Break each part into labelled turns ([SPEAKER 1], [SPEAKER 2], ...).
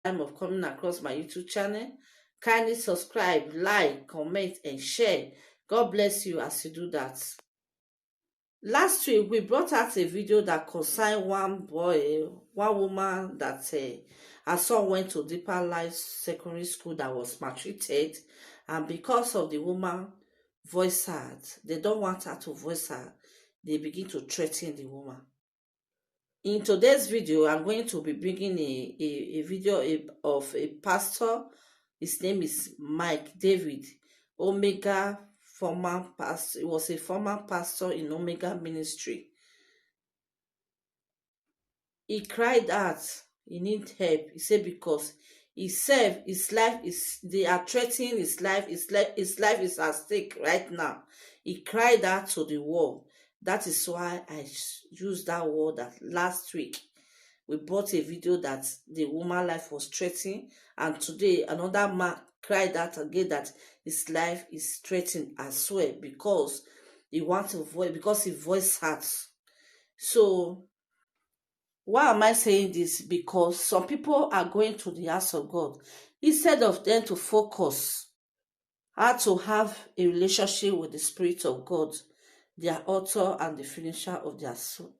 [SPEAKER 1] Time of coming across my YouTube channel. Kindly subscribe, like, comment, and share. God bless you as you do that. Last week, we brought out a video that concerned one woman that her son went to Deeper Life Secondary School that was maltreated, and because of the woman voice out, they don't want her to voice her. They begin to threaten the woman. In today's video, I'm going to be bringing a video of a pastor. His name is Mike David, Omega former pastor. He was a former pastor in Omega Ministry. He cried out, he needs help. He said because his life is, they are threatening his life. His life is at stake right now. He cried out to the world. That is why I used that word that last week. We brought a video that the woman's life was threatened, and today another man cried out again that his life is threatened as well because he wants to voice, because he voiced hurts. So why am I saying this? Because some people are going to the house of God instead of them to focus how to have a relationship with the Spirit of God, their author and the finisher of their soul.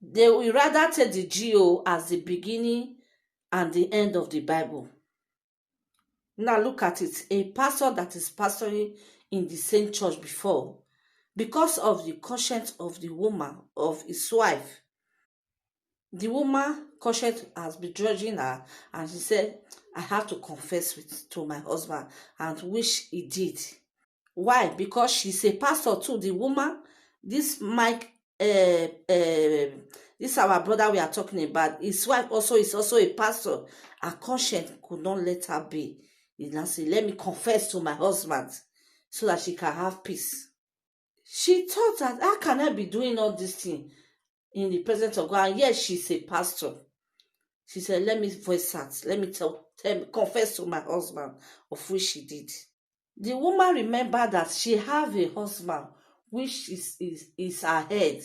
[SPEAKER 1] They will rather take the GO as the beginning and the end of the Bible. Now look at it. A pastor that is pastoring in the same church before, because of the conscience of the woman, of his wife, the woman conscience has been judging her, and she said, I have to confess to my husband, and which he did. Why? Because she's a pastor too. The woman, this Mike, this our brother we are talking about, his wife also is also a pastor. Her conscience could not let her be. He now said, let me confess to my husband so that she can have peace. She thought that, how can I be doing all this thing in the presence of God? And yes, she's a pastor. She said, let me voice out. Let me confess to my husband, of which she did. The woman remembered that she have a husband which is her head.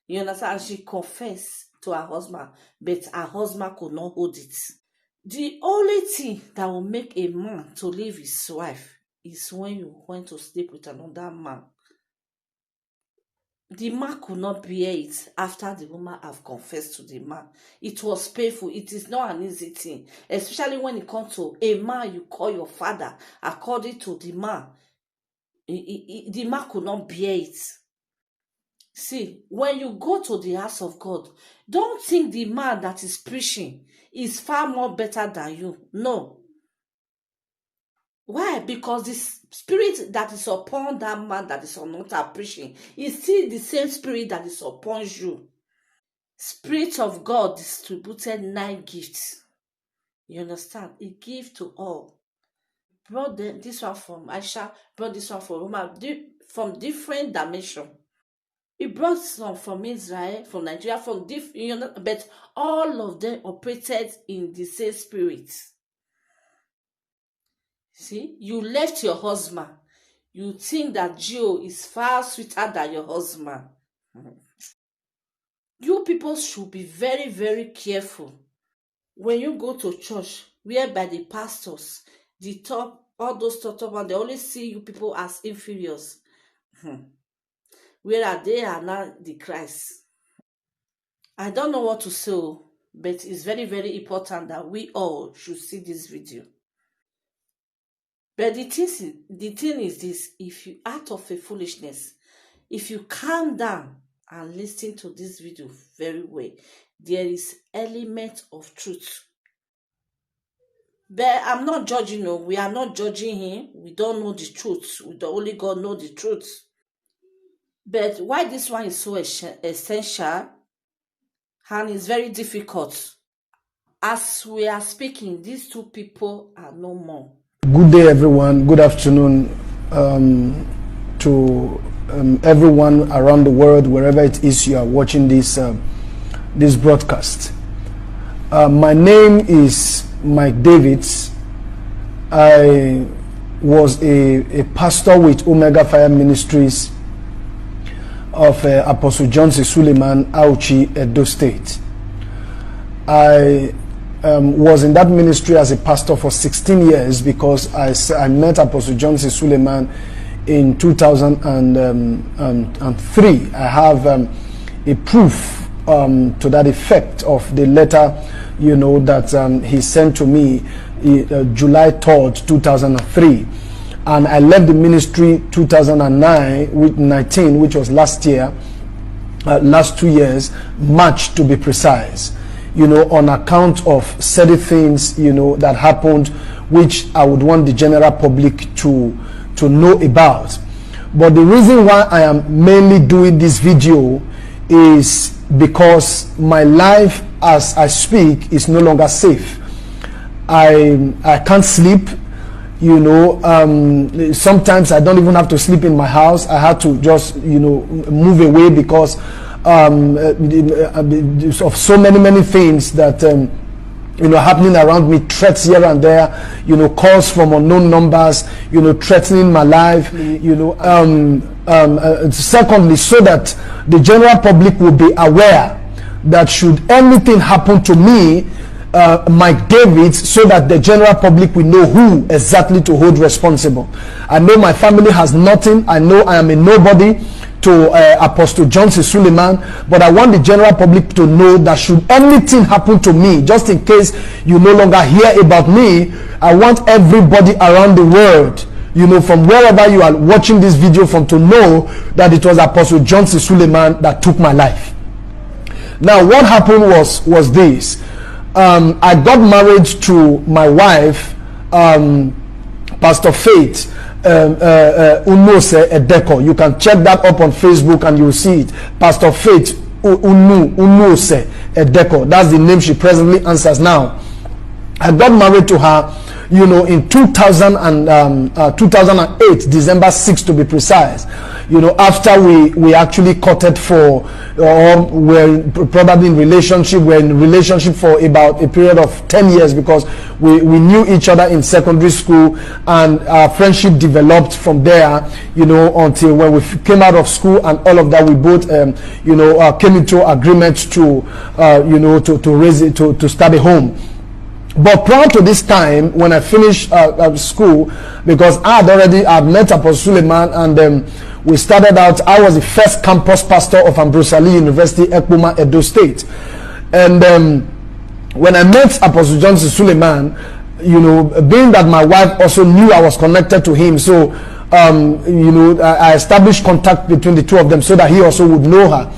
[SPEAKER 1] You understand? She confessed to her husband, but her husband could not hold it. The only thing that will make a man to leave his wife is when you want to sleep with another man. The man could not bear it after the woman have confessed to the man. It was painful. It is not an easy thing, especially when it comes to a man you call your father. According to the man, the man could not bear it. See, when you go to the house of God, don't think the man that is preaching is far more better than you. No. Why? Because the spirit that is upon that man that is not preaching is still the same spirit that is upon you. Spirit of God distributed 9 gifts. You understand? He gives to all. Brought this one from Aisha, brought this one from Roma, from different dimensions. He brought some from Israel, from Nigeria, from different, but all of them operated in the same spirit. See, you left your husband. You think that Gio is far sweeter than your husband. You people should be very, very careful when you go to church, whereby the pastors, the top, all those top ones, they only see you people as inferiors. Whereas they are now the Christ. I don't know what to say, but it's very, very important that we all should see this video. But the thing is this: if you out of a foolishness, if you calm down and listen to this video very well, there is element of truth. But I'm not judging him. We are not judging him. We don't know the truth. Only God knows the truth. But why this one is so essential and is very difficult? As we are speaking, these two people are no more.
[SPEAKER 2] Good day, everyone. Good afternoon to everyone around the world, wherever it is you are watching this this broadcast. My name is Mike Davids. I was a pastor with Omega Fire Ministries of Apostle John C. Suleiman, Auchi, Edo State. I was in that ministry as a pastor for 16 years because I met Apostle Johnson Suleiman in 2003. I have a proof to that effect of the letter, that he sent to me July 3rd, 2003. And I left the ministry 2019, which was last year, last 2 years, March to be precise, on account of certain things, that happened, which I would want the general public to know about. But the reason why I am mainly doing this video is because my life as I speak is no longer safe. I can't sleep. Sometimes I don't even have to sleep in my house. I had to just, move away because of so many things that, happening around me, threats here and there, calls from unknown numbers, threatening my life, secondly, so that the general public will be aware that should anything happen to me, Mike David, so that the general public will know who exactly to hold responsible. I know my family has nothing. I know I am a nobody to Apostle Johnson Suleiman, but I want the general public to know that should anything happen to me, just in case you no longer hear about me, I want everybody around the world, from wherever you are watching this video from, to know that it was Apostle Johnson Suleiman that took my life. Now, what happened was this. I got married to my wife, Pastor Faith Unose Edeko. You can check that up on Facebook and you will see it. Pastor Faith Unose Edeko. That's the name she presently answers now. I got married to her, in 2008, December 6th to be precise. After we actually courted for, or were probably in relationship, for about a period of 10 years because we knew each other in secondary school, and our friendship developed from there, until when we came out of school and all of that, we both, came into agreement to raise it, to start a home. But prior to this time, when I finished school, because I had met Apostle Suleiman, and we started out, I was the first campus pastor of Ambrose Ali University, Ekpoma, Edo State. And when I met Apostle Johnson Suleiman, being that my wife also knew I was connected to him, so I established contact between the two of them so that he also would know her.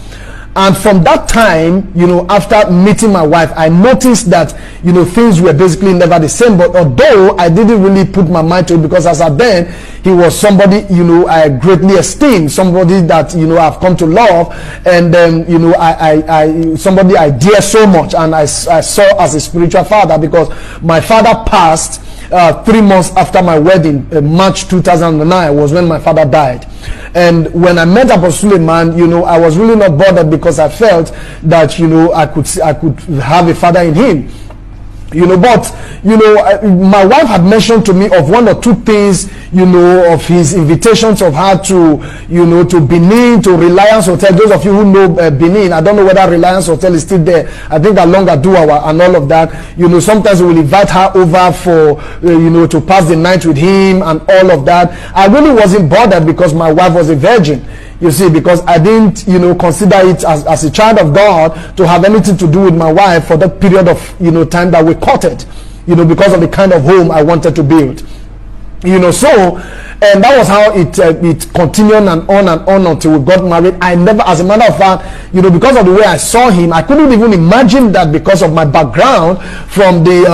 [SPEAKER 2] And from that time, after meeting my wife, I noticed that, things were basically never the same. But although I didn't really put my mind to it, because as at then, he was somebody, I greatly esteemed, somebody that, I've come to love. And then, somebody I dear so much. And I saw as a spiritual father, because my father passed 3 months after my wedding. March 2009 was when my father died. And when I met Apostle Suleiman, I was really not bothered, because I felt that, I could have a father in him. But my wife had mentioned to me of 1 or 2 things, of his invitations of her to, to Benin, to Reliance Hotel. Those of you who know Benin, I don't know whether Reliance Hotel is still there. I think along Aduawa and all of that. Sometimes we will invite her over for, to pass the night with him and all of that. I really wasn't bothered, because my wife was a virgin. You see, because I didn't, consider it as a child of God to have anything to do with my wife for that period of, time that we courted, because of the kind of home I wanted to build. So, and that was how it continued and on until we got married. I never, as a matter of fact, because of the way I saw him, I couldn't even imagine that, because of my background from the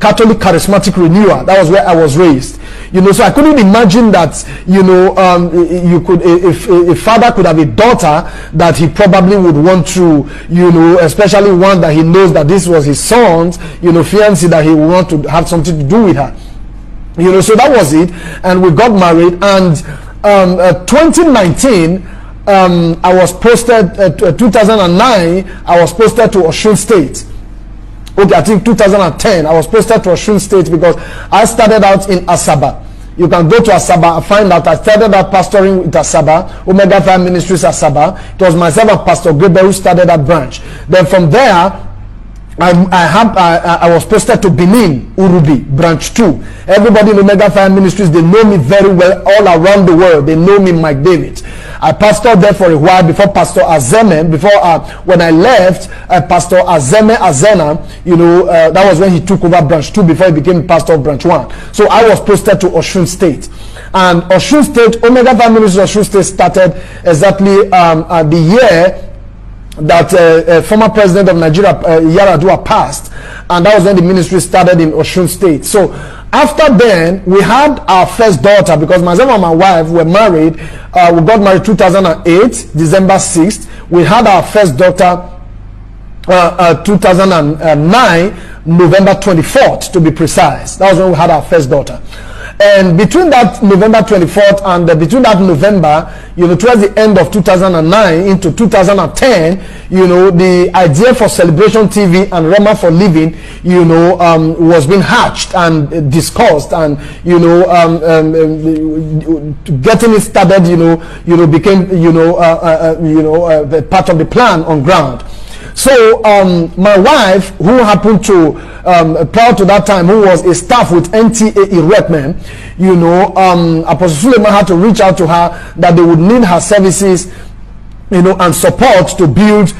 [SPEAKER 2] Catholic Charismatic Renewal. That was where I was raised. So I couldn't imagine that, you could, if a father could have a daughter that he probably would want to, especially one that he knows that this was his son's, fiancé, that he would want to have something to do with her. So that was it. And we got married. And 2019, I was posted, 2009, I was posted to Osun State. Okay, I think 2010, I was posted to Osun State, because I started out in Asaba. You can go to Asaba and find out I started out pastoring with Asaba, Omega 5 Ministries Asaba. It was myself and Pastor Gabriel who started that branch. Then from there, I was posted to Benin, Urubi, branch 2. Everybody in Omega Fire Ministries, they know me very well all around the world. They know me, Mike David. I pastored there for a while before Pastor Azeme, when I left, Pastor Azeme Azena, that was when he took over branch 2 before he became pastor of branch 1. So I was posted to Osun State. And Osun State, Omega Fire Ministries Osun State started exactly the year that former president of Nigeria, Yaradua, passed, and that was when the ministry started in Osun State. So after then, we had our first daughter, because myself and my wife were married. We got married 2008, December 6th. We had our first daughter 2009, November 24th, to be precise. That was when we had our first daughter. And between that November 24th and between that November, towards the end of 2009 into 2010, the idea for Celebration TV and Rema for Living, was being hatched and discussed, and getting it started, became part of the plan on ground. So my wife, who happened to prior to that time, who was a staff with NTA Erectmen, Apostle Suleiman had to reach out to her that they would need her services, and support to build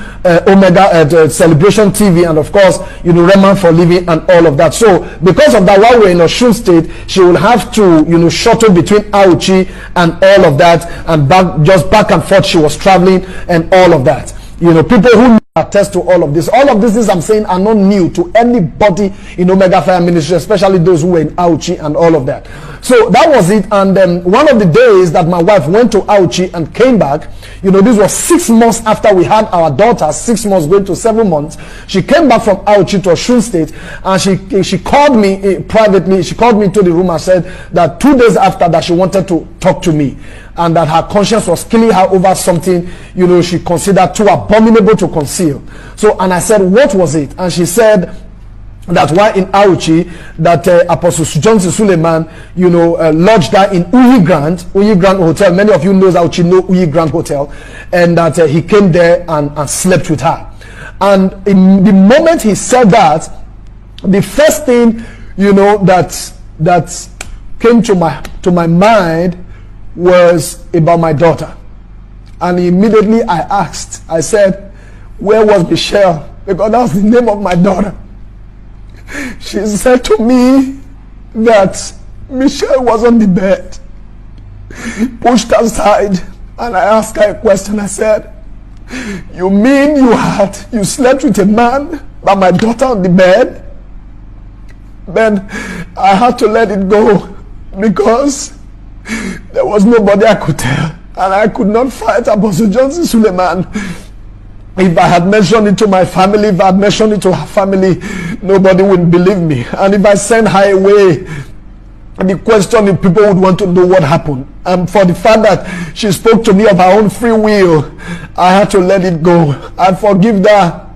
[SPEAKER 2] Omega Celebration TV, and of course, Rema for Living and all of that. So because of that, while we're in Osun State, she will have to, shuttle between Auchi and all of that, and back and forth. She was traveling and all of that. People who attest to all of this. All of this, I'm saying, are not new to anybody in Omega Fire Ministry, especially those who were in Auchi and all of that. So that was it. And one of the days that my wife went to Auchi and came back, this was 6 months after we had our daughter, 6 months going to 7 months. She came back from Auchi to Osun State, and she called me privately. She called me to the room and said that 2 days after that, she wanted to talk to me, and that her conscience was killing her over something, she considered too abominable to conceal. So, and I said, what was it? And she said that while in Auchi, that Apostle Johnson Suleiman, lodged her in Uyi Grand Hotel. Many of you knows Auchi, know Uyi Grand Hotel, and that he came there and slept with her. And in the moment he said that, the first thing, that came to my mind was about my daughter. And immediately I said, where was Michelle? Because that was the name of my daughter. She said to me that Michelle was on the bed, pushed aside, and I asked her a question. I said, you mean you slept with a man, but my daughter on the bed? Then I had to let it go, because there was nobody I could tell, and I could not fight Apostle Johnson Suleiman. If I had mentioned it to my family, if I had mentioned it to her family, nobody would believe me. And if I sent her away, the question is, people would want to know what happened. And for the fact that she spoke to me of her own free will, I had to let it go. I forgive her.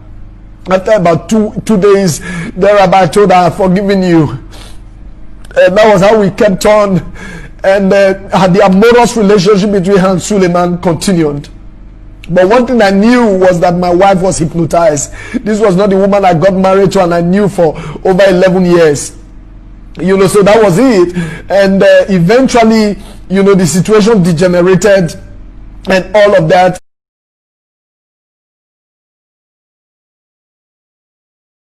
[SPEAKER 2] After about two days thereabout, I told her, I've forgiven you. And that was how we kept on. And the amorous relationship between her and Suleiman continued. But one thing I knew was that my wife was hypnotized. This was not the woman I got married to and I knew for over 11 years. So that was it. And eventually, the situation degenerated and all of that.